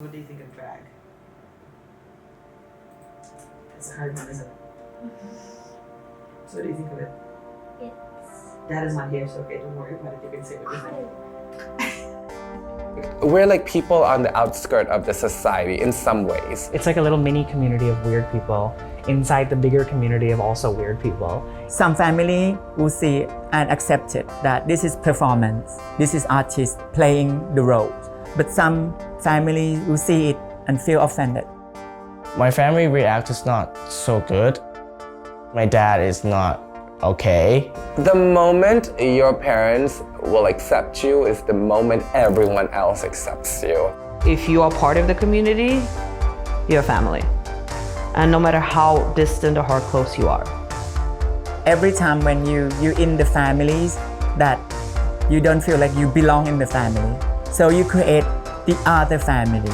What do you think of drag? It's a hard one, isn't it? So what do you think of it? Dad is not here, so okay, don't worry about it. You can say what you think. We're like people on the outskirts of the society in some ways. It's like a little mini community of weird people inside the bigger community of also weird people. Some family will see and accept it that this is performance, this is artist playing the role. But some family will see it and feel offended. My family react is not so good. My dad is not okay. The moment your parents will accept you is the moment everyone else accepts you. If you are part of the community, you're family. And no matter how distant or how close you are. Every time when you're in the families that you don't feel like you belong in the family. So you create the other families.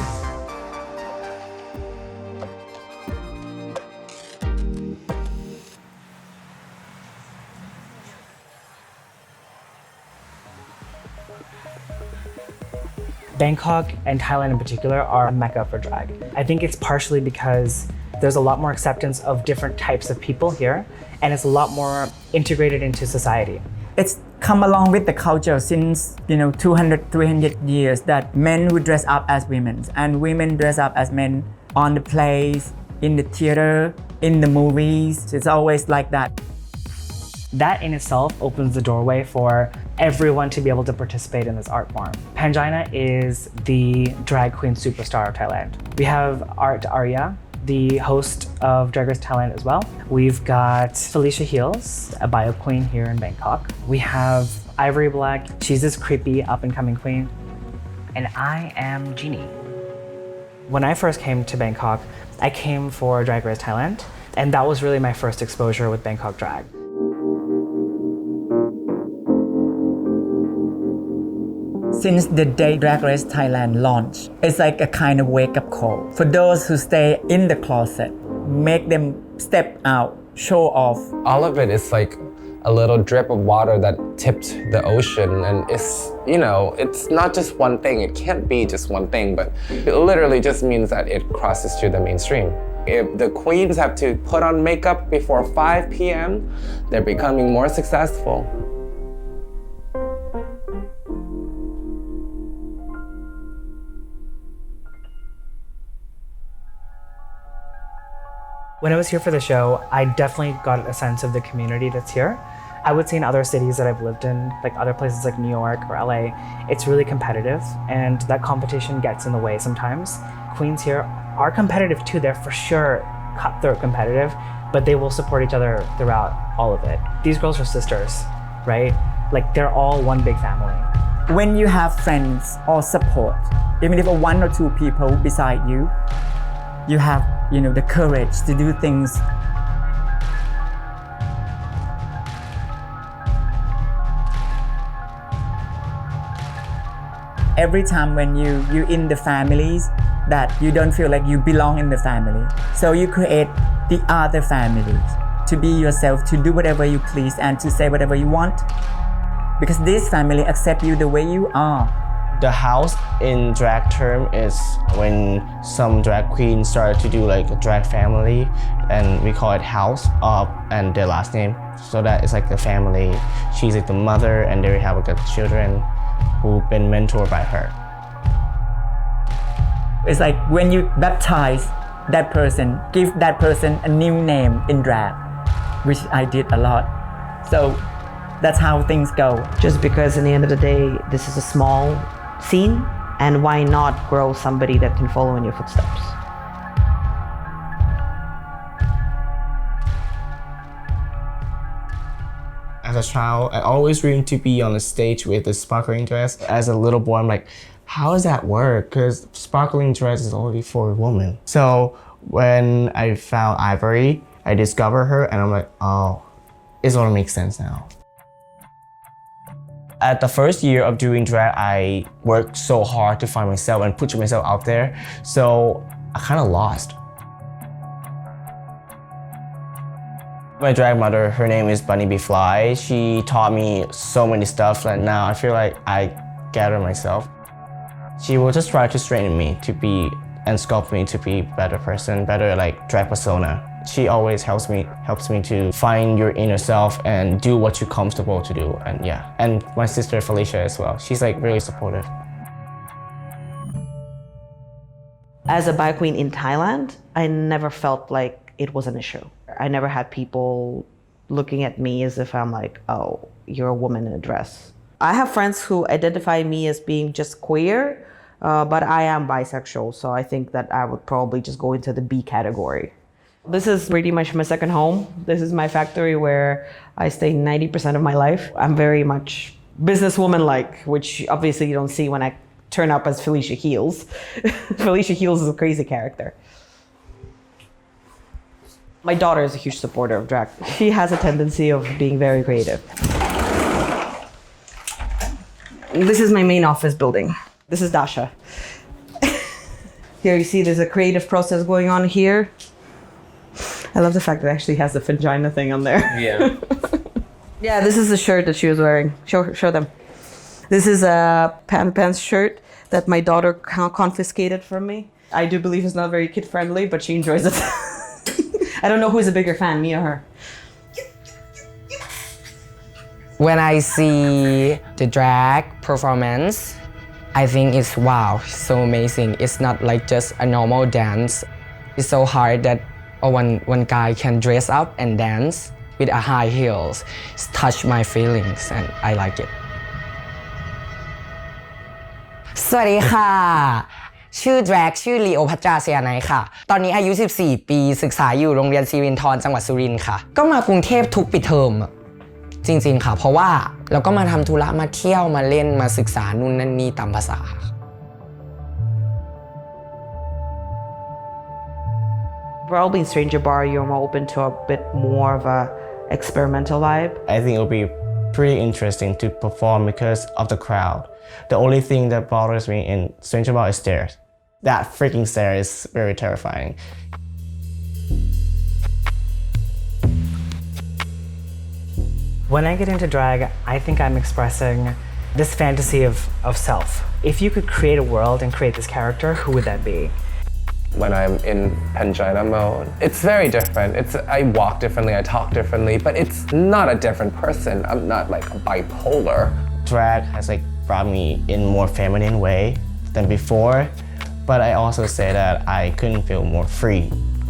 Bangkok and Thailand in particular are a mecca for drag. I think it's partially because there's a lot more acceptance of different types of people here, and it's a lot more integrated into society. It's come along with the culture since 200, 300 years that men would dress up as women and women dress up as men on the plays, in the theater, in the movies. It's always like that. That in itself opens the doorway for everyone to be able to participate in this art form. Pangina is the drag queen superstar of Thailand. We have Araya, the host of Drag Race Thailand as well. We've got Felicia Heels, a bio queen here in Bangkok. We have Ivory Black, she's this creepy up and coming queen. And I am Jeannie. When I first came to Bangkok, I came for Drag Race Thailand, and that was really my first exposure with Bangkok drag. Since the day Drag Race Thailand launched, it's like a kind of wake-up call. For those who stay in the closet, make them step out, show off. All of it is like a little drip of water that tipped the ocean, and it's not just one thing. It can't be just one thing, but it literally just means that it crosses to the mainstream. If the queens have to put on makeup before 5 p.m., they're becoming more successful. When I was here for the show, I definitely got a sense of the community that's here. I would say in other cities that I've lived in, like other places like New York or LA, it's really competitive, and that competition gets in the way sometimes. Queens here are competitive too. They're for sure cutthroat competitive, but they will support each other throughout all of it. These girls are sisters, right? Like they're all one big family. When you have friends or support, even if one or two people beside you, you have the courage to do things. Every time when you're in the families that you don't feel like you belong in the family. So you create the other families to be yourself, to do whatever you please and to say whatever you want. Because this family accept you the way you are. The house in drag term is when some drag queens started to do like a drag family, and we call it house and their last name. So that is like the family. She's like the mother, and they have like the children who've been mentored by her. It's like when you baptize that person, give that person a new name in drag, which I did a lot. So that's how things go. Just because in the end of the day, this is a small scene, and why not grow somebody that can follow in your footsteps? As a child, I always dreamed to be on the stage with a sparkling dress. As a little boy, I'm like, how does that work? Because sparkling dress is only for a woman. So when I found Ivory, I discovered her, and I'm like, oh, it's gonna make sense now. At the first year of doing drag, I worked so hard to find myself and put myself out there. So I kind of lost. My drag mother, her name is Bunny B. Fly. She taught me so many stuff, and now I feel like I gather myself. She will just try to train me to be and sculpt me to be better person, better like drag persona. She always helps me to find your inner self and do what you're comfortable to do. And yeah, and my sister Felicia as well. She's like really supportive. As a bi queen in Thailand, I never felt like it was an issue. I never had people looking at me as if I'm like, oh, you're a woman in a dress. I have friends who identify me as being just queer, but I am bisexual, so I think that I would probably just go into the B category. This is pretty much my second home. This is my factory where I stay 90% of my life. I'm very much businesswoman-like, which obviously you don't see when I turn up as Felicia Heels. Felicia Heels is a crazy character. My daughter is a huge supporter of drag. She has a tendency of being very creative. This is my main office building. This is Dasha. Here you see there's a creative process going on here. I love the fact that it actually has the Pangina thing on there. Yeah. Yeah, this is the shirt that she was wearing. Show them. This is a pants shirt that my daughter confiscated from me. I do believe it's not very kid friendly, but she enjoys it. I don't know who's a bigger fan, me or her. When I see the drag performance, I think it's wow, so amazing. It's not like just a normal dance. It's so hard that one guy can dress up and dance with a high heels. It's touched my feelings and I like it. สวัสดีค่ะชื่อ drag ชื่อลีโอพัทราเซียไนค่ะตอนนี้อายุ14ปีศึกษาอยู่โรงเรียนศิรินทรจังหวัดสุรินทร์ค่ะก็มากรุงเทพทุกปิดเทอมจริงๆค่ะเพราะว่าเราก็มาทำธุระมาเที่ยวมาเล่นมาศึกษานู่นนั่นนี่ตามภาษา Probably in Stranger Bar, you're more open to a bit more of a experimental vibe. I think it'll be pretty interesting to perform because of the crowd. The only thing that bothers me in Stranger Bar is stairs. That freaking stair is very terrifying. When I get into drag, I think I'm expressing this fantasy of self. If you could create a world and create this character, who would that be? When I'm in Pangina mode, it's very different. I walk differently, I talk differently, but it's not a different person. I'm not like bipolar. Drag has like brought me in more feminine way than before, but I also say that I couldn't feel more free.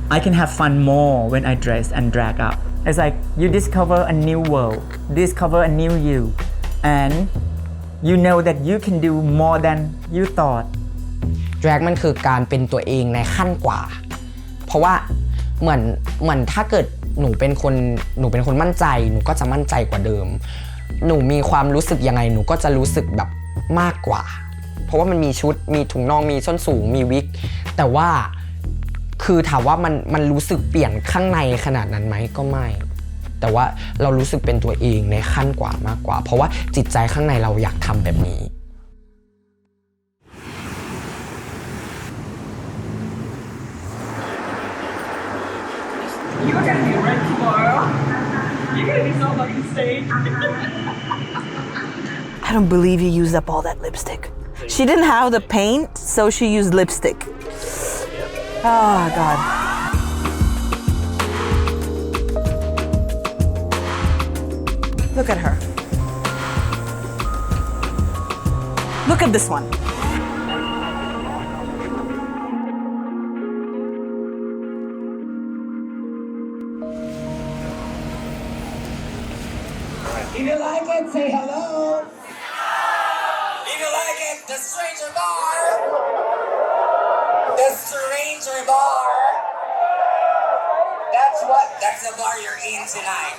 I can have fun more when I dress and drag up. It's like you discover a new world, discover a new you, and you know that you can do more than you thought. drag มันคือการเป็นตัวเองในขั้นกว่าเพราะว่าเหมือนถ้าเกิดหนูเป็นคนมั่นใจหนูก็จะมั่นใจกว่าเดิมหนูมีความรู้สึกยังไงหนูก็จะรู้สึกแบบมากกว่าเพราะว่ามันมีชุดมีถุงน่องมีส้นสูงมีวิกแต่ว่าคือถามว่ามันรู้สึกเปลี่ยนข้างในขนาดนั้นไหมก็ไม่แต่ว่าเรารู้สึกเป็นตัวเองในขั้นกว่ามากกว่าเพราะว่าจิตใจข้างในเราอยากทำแบบนี้You're gonna be red tomorrow. You're gonna be so fucking stage. I don't believe you used up all that lipstick. She didn't have the paint, so she used lipstick. Oh, God. Look at her. Look at this one. If you like it, say hello. If you like it, the Stranger Bar. The Stranger Bar. That's the bar you're in tonight.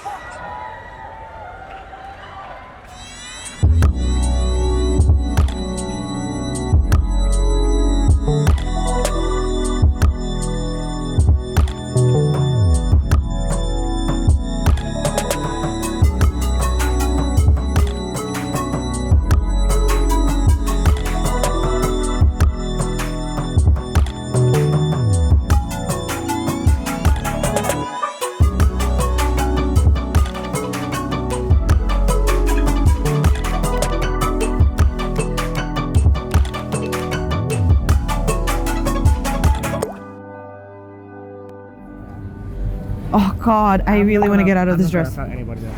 Oh God, I really want to get out of this dress. Anybody there.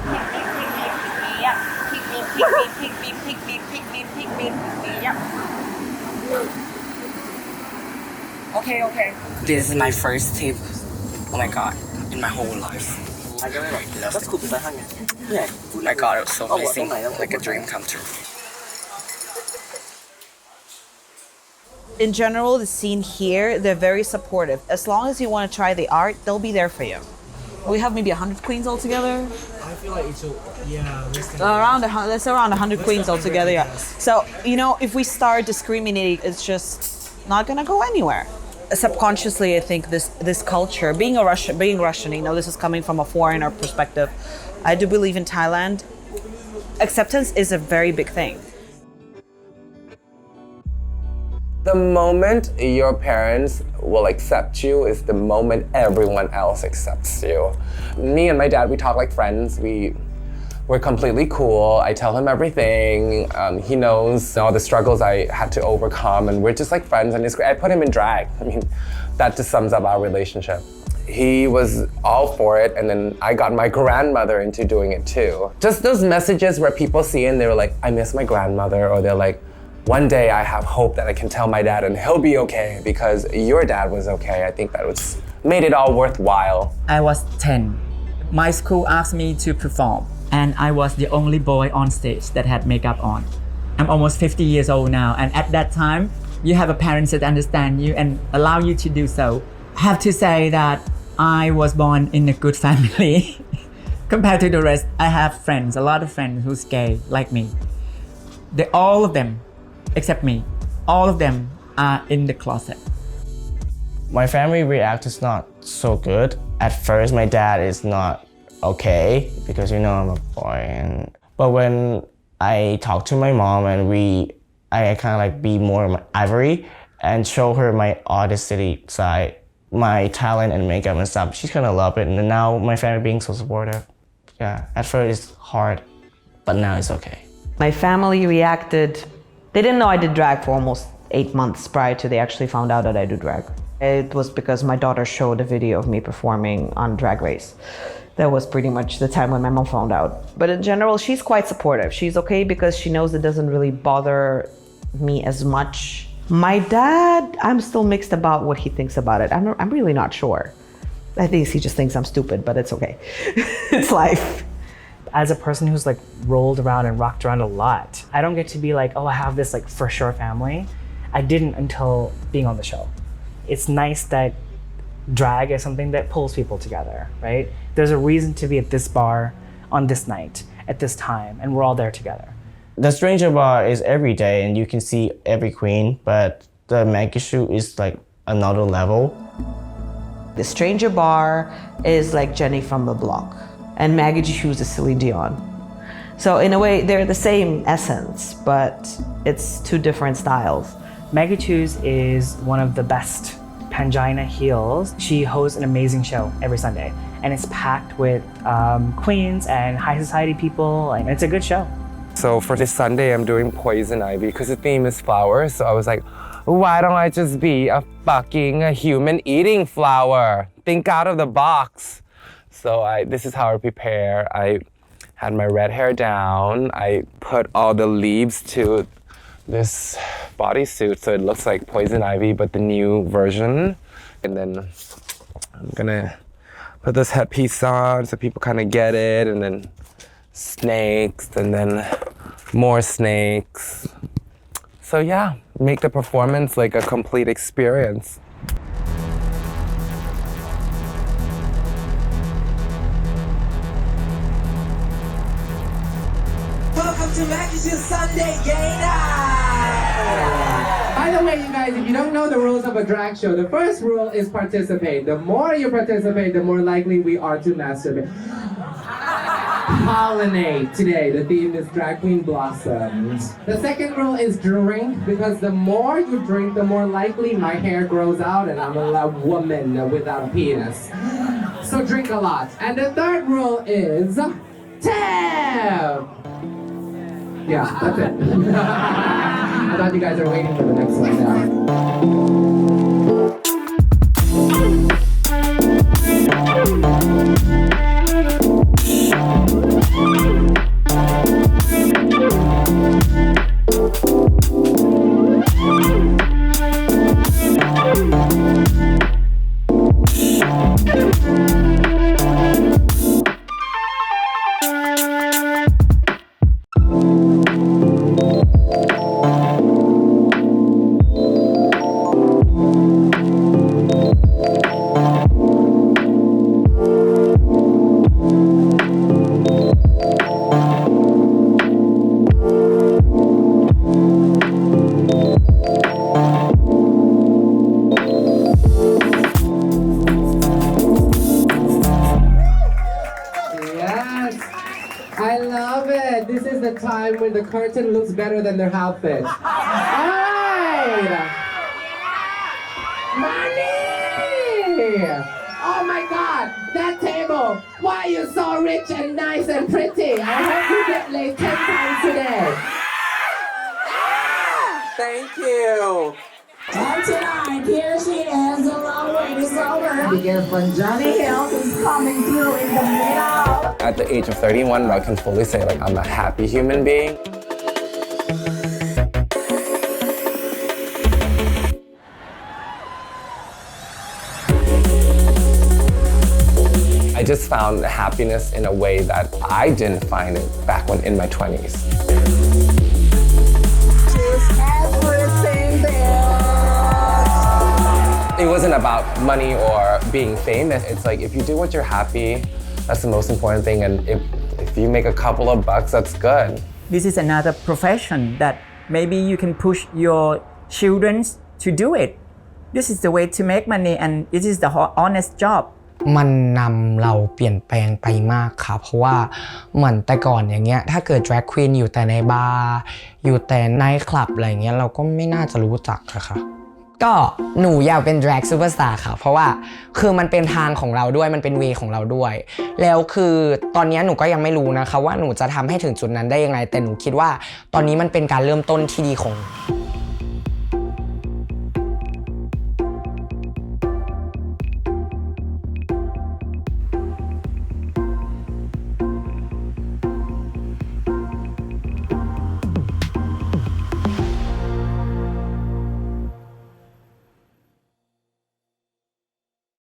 Okay. This is my first tip. Oh my god, in my whole life. Oh my god, it was so amazing. Like a dream come true. In general, the scene here, they're very supportive. As long as you want to try the art, they'll be there for you. We have maybe 100 queens altogether. I feel like it's That's around 100 queens altogether, yeah. So, if we start discriminating, it's just not gonna go anywhere. Subconsciously, I think this culture, being Russian, this is coming from a foreigner perspective. I do believe in Thailand, acceptance is a very big thing. The moment your parents will accept you is the moment everyone else accepts you. Me and my dad, we talk like friends. We're completely cool. I tell him everything. He knows all the struggles I had to overcome, and we're just like friends, and it's great. I put him in drag. I mean, that just sums up our relationship. He was all for it, and then I got my grandmother into doing it too. Just those messages where people see and they're like, I miss my grandmother, or they're like, one day I have hope that I can tell my dad and he'll be okay because your dad was okay. I think that made it all worthwhile. I was 10. My school asked me to perform, and I was the only boy on stage that had makeup on. I'm almost 50 years old now, and at that time, you have a parents that understand you and allow you to do so. I have to say that I was born in a good family. Compared to the rest, I have a lot of friends who's gay like me. All of them, except me, all of them are in the closet. My family react is not so good. At first, my dad is not okay because I'm a boy. But when I talk to my mom and I kind of like be more Ivory and show her my artistic side, my talent and makeup and stuff, she's gonna love it. And now my family being so supportive. Yeah, at first it's hard, but now it's okay. My family reacted. They didn't know I did drag for almost 8 months prior to they actually found out that I do drag. It was because my daughter showed a video of me performing on Drag Race. That was pretty much the time when my mom found out. But in general, she's quite supportive. She's okay because she knows it doesn't really bother me as much. My dad, I'm still mixed about what he thinks about it. I'm really not sure. I think he just thinks I'm stupid, but it's okay. It's life. As a person who's like rolled around and rocked around a lot, I don't get to be like, oh, I have this like for sure family. I didn't until being on the show. It's nice that drag is something that pulls people together, right? There's a reason to be at this bar on this night at this time, and we're all there together. The Stranger Bar is every day and you can see every queen, but the Maggie shoot is like another level. The Stranger Bar is like Jenny from the Block, and Maggie Choo's is Celine Dion. So in a way, they're the same essence, but it's two different styles. Maggie Choo's is one of the best Pangina heels. She hosts an amazing show every Sunday, and it's packed with queens and high society people, and it's a good show. So for this Sunday, I'm doing poison ivy because the theme is flowers. So I was like, why don't I just be a fucking human eating flower? Think out of the box. So this is how I prepare. I had my red hair down. I put all the leaves to this bodysuit so it looks like poison ivy, but the new version. And then I'm gonna put this headpiece on so people kind of get it, and then snakes, and then more snakes. So yeah, make the performance like a complete experience. Welcome to Maggie's Sunday Gay Night! By the way, you guys, if you don't know the rules of a drag show, the first rule is participate. The more you participate, the more likely we are to masturbate. Pollinate today. The theme is Drag Queen Blossoms. The second rule is drink, because the more you drink, the more likely my hair grows out and I'm a woman without a penis. So drink a lot. And the third rule is tap! Yeah, that's it. I thought you guys are waiting for the next one now. time when the curtain looks better than their outfit. Alright! Money! Oh my god, that table! Why are you so rich and nice and pretty? I hope you get laid 10 times today. Thank you. And tonight, here she is, the long wait is over. Because when Johnny Hill is coming through in the middle. At the age of 31, I can fully say like I'm a happy human being. I just found happiness in a way that I didn't find it back when in my 20s. It wasn't about money or being famous. It's like if you do what you're happy, that's the most important thing. And if you make a couple of bucks, that's good. This is another profession that maybe you can push your children to do it. This is the way to make money and it is the honest job. มันนำเราเปลี่ยนแปลงไปมากค่ะเพราะว่าเหมือนแต่ก่อนอย่างเงี้ยถ้าเกิด drag queen อยู่แต่ในบาร์อยู่แต่ไนท์คลับอะไรเงี้ยเราก็ไม่น่าจะรู้จักค่ะก็หนูอยากเป็น drag superstar ค่ะเพราะว่าคือมันเป็นทางของเราด้วยมันเป็นเวของเราด้วยแล้วคือตอนนี้หนูก็ยังไม่รู้นะคะว่าหนูจะทำให้ถึงจุดนั้นได้ยังไงแต่หนูคิดว่าตอนนี้มันเป็นการเริ่มต้นที่ดีของ